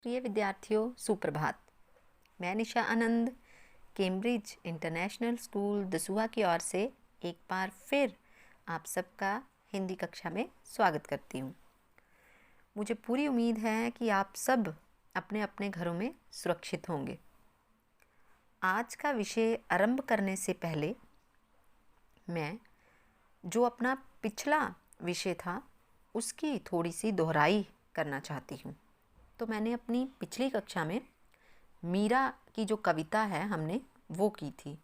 प्रिय विद्यार्थियों, सुप्रभात। मैं निशा आनंद कैम्ब्रिज इंटरनेशनल स्कूल दसूहा की ओर से एक बार फिर आप सबका हिंदी कक्षा में स्वागत करती हूँ। मुझे पूरी उम्मीद है कि आप सब अपने अपने घरों में सुरक्षित होंगे। आज का विषय आरंभ करने से पहले मैं जो अपना पिछला विषय था उसकी थोड़ी सी दोहराई करना चाहती हूँ। तो मैंने अपनी पिछली कक्षा में मीरा की जो कविता है हमने वो की थी।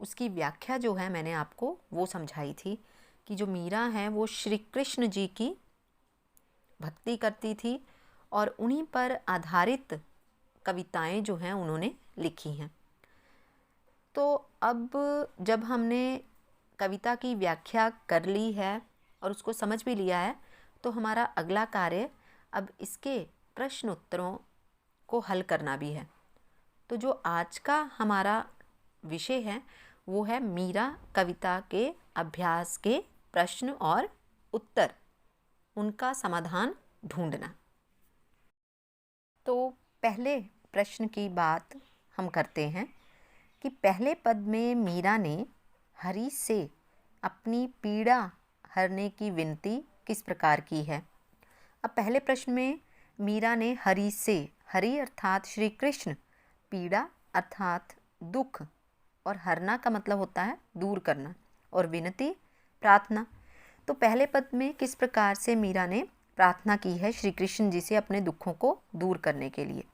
उसकी व्याख्या जो है मैंने आपको वो समझाई थी कि जो मीरा है वो श्री कृष्ण जी की भक्ति करती थी और उन्हीं पर आधारित कविताएं जो हैं उन्होंने लिखी हैं। तो अब जब हमने कविता की व्याख्या कर ली है और उसको समझ भी लिया है, तो हमारा अगला कार्य अब इसके प्रश्न उत्तरों को हल करना भी है। तो जो आज का हमारा विषय है वो है मीरा कविता के अभ्यास के प्रश्न और उत्तर, उनका समाधान ढूंढना। तो पहले प्रश्न की बात हम करते हैं कि पहले पद में मीरा ने हरि से अपनी पीड़ा हरने की विनती किस प्रकार की है। अब पहले प्रश्न में मीरा ने हरि से, हरि अर्थात श्री कृष्ण, पीड़ा अर्थात दुख, और हरना का मतलब होता है दूर करना, और विनती प्रार्थना। तो पहले पद में किस प्रकार से मीरा ने प्रार्थना की है श्री कृष्ण जी से अपने दुखों को दूर करने के लिए।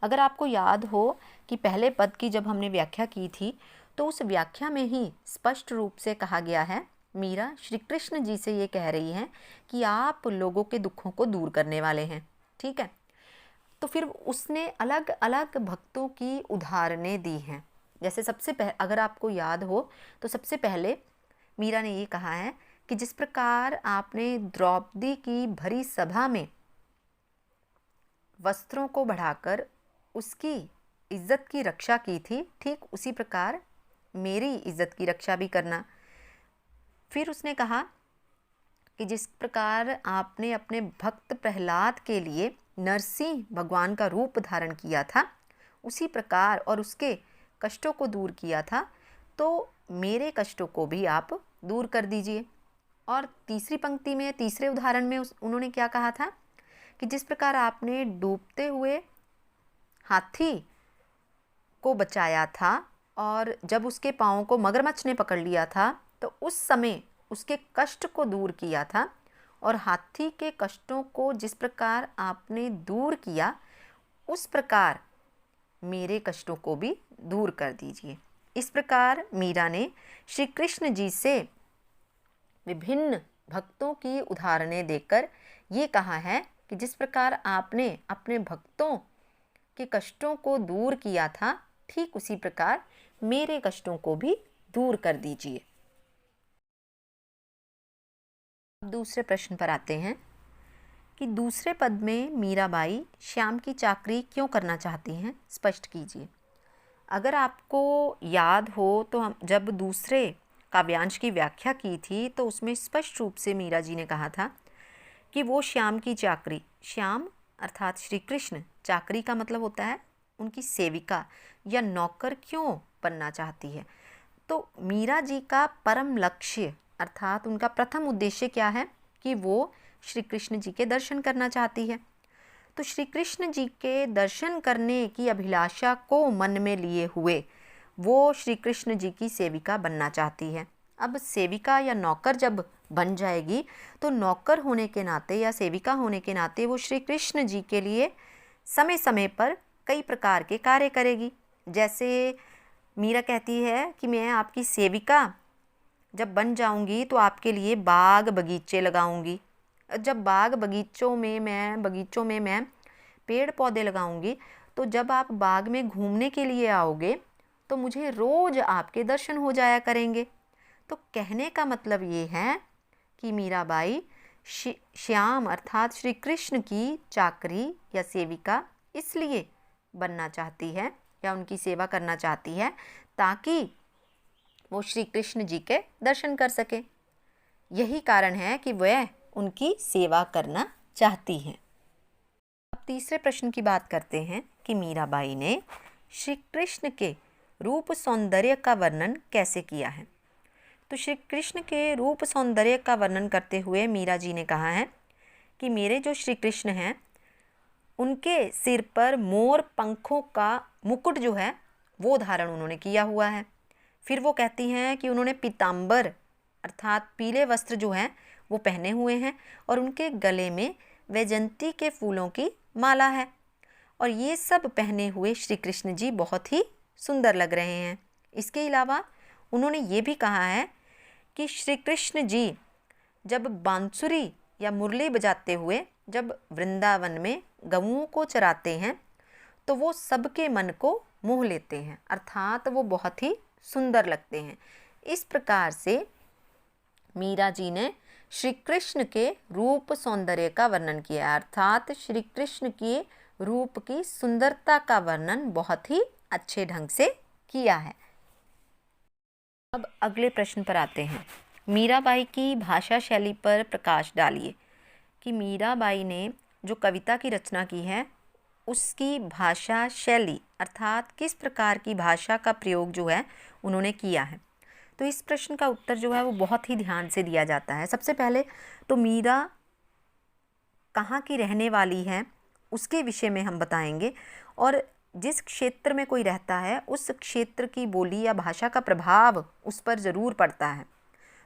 अगर आपको याद हो कि पहले पद की जब हमने व्याख्या की थी तो उस व्याख्या में ही स्पष्ट रूप से कहा गया है, मीरा श्री कृष्ण जी से ये कह रही हैं कि आप लोगों के दुखों को दूर करने वाले हैं। ठीक है, तो फिर उसने अलग अलग भक्तों की उदाहरणें दी हैं। जैसे अगर आपको याद हो तो सबसे पहले मीरा ने ये कहा है कि जिस प्रकार आपने द्रौपदी की भरी सभा में वस्त्रों को बढ़ाकर उसकी इज्जत की रक्षा की थी, ठीक उसी प्रकार मेरी इज्जत की रक्षा भी करना। फिर उसने कहा कि जिस प्रकार आपने अपने भक्त प्रहलाद के लिए नरसिंह भगवान का रूप धारण किया था, उसी प्रकार और उसके कष्टों को दूर किया था, तो मेरे कष्टों को भी आप दूर कर दीजिए। और तीसरी पंक्ति में, तीसरे उदाहरण में उन्होंने क्या कहा था कि जिस प्रकार आपने डूबते हुए हाथी को बचाया था और जब उसके पाँव को मगरमच्छ ने पकड़ लिया था तो उस समय उसके कष्ट को दूर किया था, और हाथी के कष्टों को जिस प्रकार आपने दूर किया उस प्रकार मेरे कष्टों को भी दूर कर दीजिए। इस प्रकार मीरा ने श्री कृष्ण जी से विभिन्न भक्तों की उदाहरणें देकर ये कहा है कि जिस प्रकार आपने अपने भक्तों के कष्टों को दूर किया था, ठीक उसी प्रकार मेरे कष्टों को भी दूर कर दीजिए। अब दूसरे प्रश्न पर आते हैं कि दूसरे पद में मीराबाई श्याम की चाकरी क्यों करना चाहती हैं, स्पष्ट कीजिए। अगर आपको याद हो तो हम जब दूसरे काव्यांश की व्याख्या की थी तो उसमें स्पष्ट रूप से मीरा जी ने कहा था कि वो श्याम की चाकरी, श्याम अर्थात श्री कृष्ण, चाकरी का मतलब होता है उनकी सेविका या नौकर, क्यों बनना चाहती है। तो मीरा जी का परम लक्ष्य अर्थात उनका प्रथम उद्देश्य क्या है कि वो श्री कृष्ण जी के दर्शन करना चाहती है। तो श्री कृष्ण जी के दर्शन करने की अभिलाषा को मन में लिए हुए वो श्री कृष्ण जी की सेविका बनना चाहती है। अब सेविका या नौकर जब बन जाएगी तो नौकर होने के नाते या सेविका होने के नाते वो श्री कृष्ण जी के लिए समय समय पर कई प्रकार के कार्य करेगी। जैसे मीरा कहती है कि मैं आपकी सेविका जब बन जाऊंगी तो आपके लिए बाग बगीचे लगाऊंगी। जब बगीचों में मैं पेड़ पौधे लगाऊंगी तो जब आप बाग में घूमने के लिए आओगे तो मुझे रोज़ आपके दर्शन हो जाया करेंगे। तो कहने का मतलब ये है कि मीराबाई श्याम अर्थात श्री कृष्ण की चाकरी या सेविका इसलिए बनना चाहती है या उनकी सेवा करना चाहती है ताकि वो श्री कृष्ण जी के दर्शन कर सके। यही कारण है कि वह उनकी सेवा करना चाहती हैं। अब तीसरे प्रश्न की बात करते हैं कि मीराबाई ने श्री कृष्ण के रूप सौंदर्य का वर्णन कैसे किया है। तो श्री कृष्ण के रूप सौंदर्य का वर्णन करते हुए मीरा जी ने कहा है कि मेरे जो श्री कृष्ण हैं उनके सिर पर मोर पंखों का मुकुट जो है वो धारण उन्होंने किया हुआ है। फिर वो कहती हैं कि उन्होंने पीताम्बर अर्थात पीले वस्त्र जो हैं वो पहने हुए हैं और उनके गले में वैजंती के फूलों की माला है और ये सब पहने हुए श्री कृष्ण जी बहुत ही सुंदर लग रहे हैं। इसके अलावा उन्होंने ये भी कहा है कि श्री कृष्ण जी जब बांसुरी या मुरली बजाते हुए जब वृंदावन में गऊओं को चराते हैं तो वो सबके मन को मोह लेते हैं, अर्थात वो बहुत ही सुंदर लगते हैं। इस प्रकार से मीरा जी ने श्री कृष्ण के रूप सौंदर्य का वर्णन किया, अर्थात श्री कृष्ण के रूप की सुंदरता का वर्णन बहुत ही अच्छे ढंग से किया है। अब अगले प्रश्न पर आते हैं। मीराबाई की भाषा शैली पर प्रकाश डालिए कि मीराबाई ने जो कविता की रचना की है उसकी भाषा शैली अर्थात किस प्रकार की भाषा का प्रयोग जो है उन्होंने किया है। तो इस प्रश्न का उत्तर जो है वो बहुत ही ध्यान से दिया जाता है। सबसे पहले तो मीरा कहाँ की रहने वाली है उसके विषय में हम बताएंगे और जिस क्षेत्र में कोई रहता है उस क्षेत्र की बोली या भाषा का प्रभाव उस पर ज़रूर पड़ता है।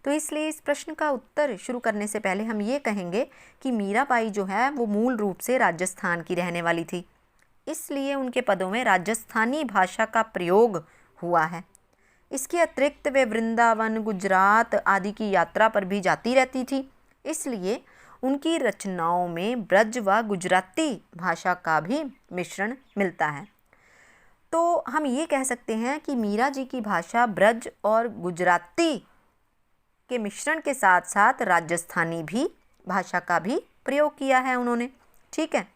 तो इसलिए इस प्रश्न का उत्तर शुरू करने से पहले हम ये कहेंगे कि मीराबाई जो है वो मूल रूप से राजस्थान की रहने वाली थी, इसलिए उनके पदों में राजस्थानी भाषा का प्रयोग हुआ है। इसके अतिरिक्त वे वृंदावन, गुजरात आदि की यात्रा पर भी जाती रहती थी, इसलिए उनकी रचनाओं में ब्रज व गुजराती भाषा का भी मिश्रण मिलता है। तो हम ये कह सकते हैं कि मीरा जी की भाषा ब्रज और गुजराती के मिश्रण के साथ साथ राजस्थानी भी भाषा का भी प्रयोग किया है उन्होंने, ठीक है।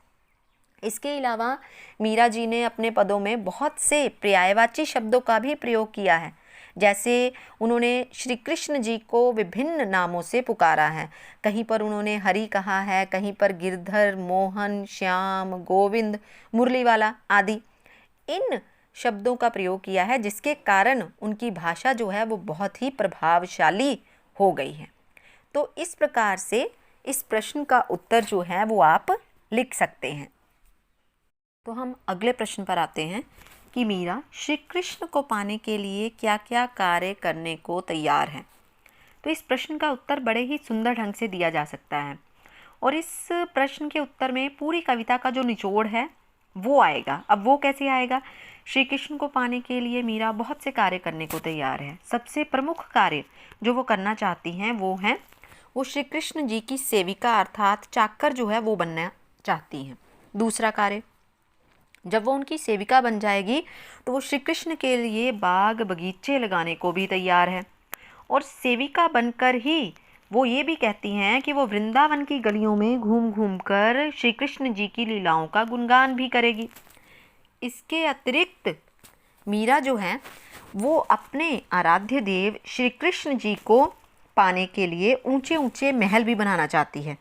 इसके अलावा मीरा जी ने अपने पदों में बहुत से पर्यायवाची शब्दों का भी प्रयोग किया है। जैसे उन्होंने श्री कृष्ण जी को विभिन्न नामों से पुकारा है। कहीं पर उन्होंने हरि कहा है, कहीं पर गिरधर, मोहन, श्याम, गोविंद, मुरली वाला आदि इन शब्दों का प्रयोग किया है, जिसके कारण उनकी भाषा जो है वो बहुत ही प्रभावशाली हो गई है। तो इस प्रकार से इस प्रश्न का उत्तर जो है वो आप लिख सकते हैं। तो हम अगले प्रश्न पर आते हैं कि मीरा श्री कृष्ण को पाने के लिए क्या क्या कार्य करने को तैयार हैं। तो इस प्रश्न का उत्तर बड़े ही सुंदर ढंग से दिया जा सकता है और इस प्रश्न के उत्तर में पूरी कविता का जो निचोड़ है वो आएगा। अब वो कैसे आएगा? श्री कृष्ण को पाने के लिए मीरा बहुत से कार्य करने को तैयार है। सबसे प्रमुख कार्य जो वो करना चाहती हैं वो श्री कृष्ण जी की सेविका अर्थात चाकर जो है वो बनना चाहती हैं। दूसरा कार्य, जब वो उनकी सेविका बन जाएगी तो वो श्री कृष्ण के लिए बाग बगीचे लगाने को भी तैयार है और सेविका बनकर ही वो ये भी कहती हैं कि वो वृंदावन की गलियों में घूम घूम कर श्री कृष्ण जी की लीलाओं का गुणगान भी करेगी। इसके अतिरिक्त मीरा जो है वो अपने आराध्य देव श्री कृष्ण जी को पाने के लिए ऊंचे ऊंचे महल भी बनाना चाहती है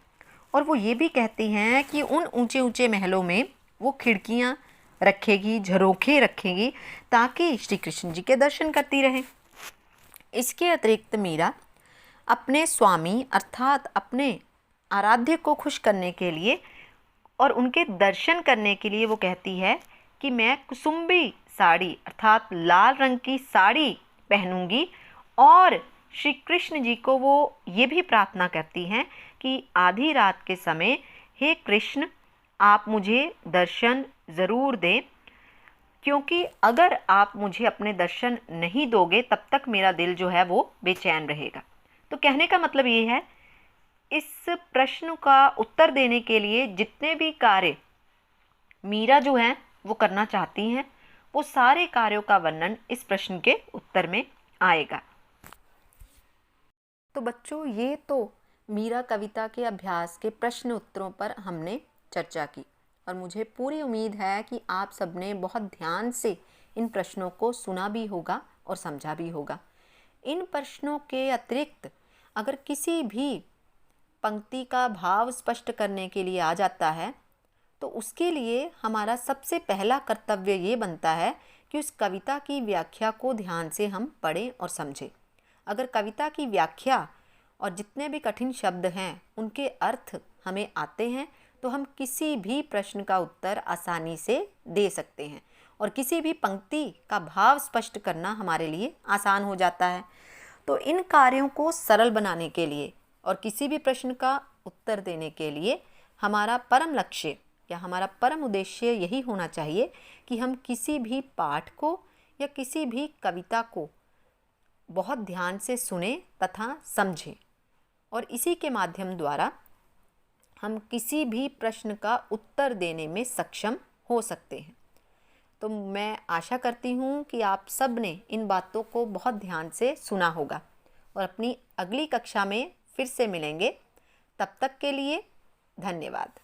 और वो ये भी कहती हैं कि उन ऊंचे ऊंचे महलों में वो खिड़कियां रखेगी, झरोखे रखेगी ताकि श्री कृष्ण जी के दर्शन करती रहे। इसके अतिरिक्त मीरा अपने स्वामी अर्थात अपने आराध्य को खुश करने के लिए और उनके दर्शन करने के लिए वो कहती है कि मैं कुसुम्बी साड़ी अर्थात लाल रंग की साड़ी पहनूंगी और श्री कृष्ण जी को वो ये भी प्रार्थना करती हैं कि आधी रात के समय हे कृष्ण आप मुझे दर्शन ज़रूर दें, क्योंकि अगर आप मुझे अपने दर्शन नहीं दोगे तब तक मेरा दिल जो है वो बेचैन रहेगा। तो कहने का मतलब ये है, इस प्रश्न का उत्तर देने के लिए जितने भी कार्य मीरा जो है वो करना चाहती हैं वो सारे कार्यों का वर्णन इस प्रश्न के उत्तर में आएगा। तो बच्चों ये तो मीरा कविता के अभ्यास के प्रश्न उत्तरों पर हमने चर्चा की और मुझे पूरी उम्मीद है कि आप सबने बहुत ध्यान से इन प्रश्नों को सुना भी होगा और समझा भी होगा। इन प्रश्नों के अतिरिक्त अगर किसी भी पंक्ति का भाव स्पष्ट करने के लिए आ जाता है तो उसके लिए हमारा सबसे पहला कर्तव्य ये बनता है कि उस कविता की व्याख्या को ध्यान से हम पढ़ें और समझें। अगर कविता की व्याख्या और जितने भी कठिन शब्द हैं उनके अर्थ हमें आते हैं तो हम किसी भी प्रश्न का उत्तर आसानी से दे सकते हैं और किसी भी पंक्ति का भाव स्पष्ट करना हमारे लिए आसान हो जाता है। तो इन कार्यों को सरल बनाने के लिए और किसी भी प्रश्न का उत्तर देने के लिए हमारा परम लक्ष्य या हमारा परम उद्देश्य यही होना चाहिए कि हम किसी भी पाठ को या किसी भी कविता को बहुत ध्यान से सुने तथा समझें और इसी के माध्यम द्वारा हम किसी भी प्रश्न का उत्तर देने में सक्षम हो सकते हैं। तो मैं आशा करती हूँ कि आप सब ने इन बातों को बहुत ध्यान से सुना होगा और अपनी अगली कक्षा में फिर से मिलेंगे। तब तक के लिए धन्यवाद।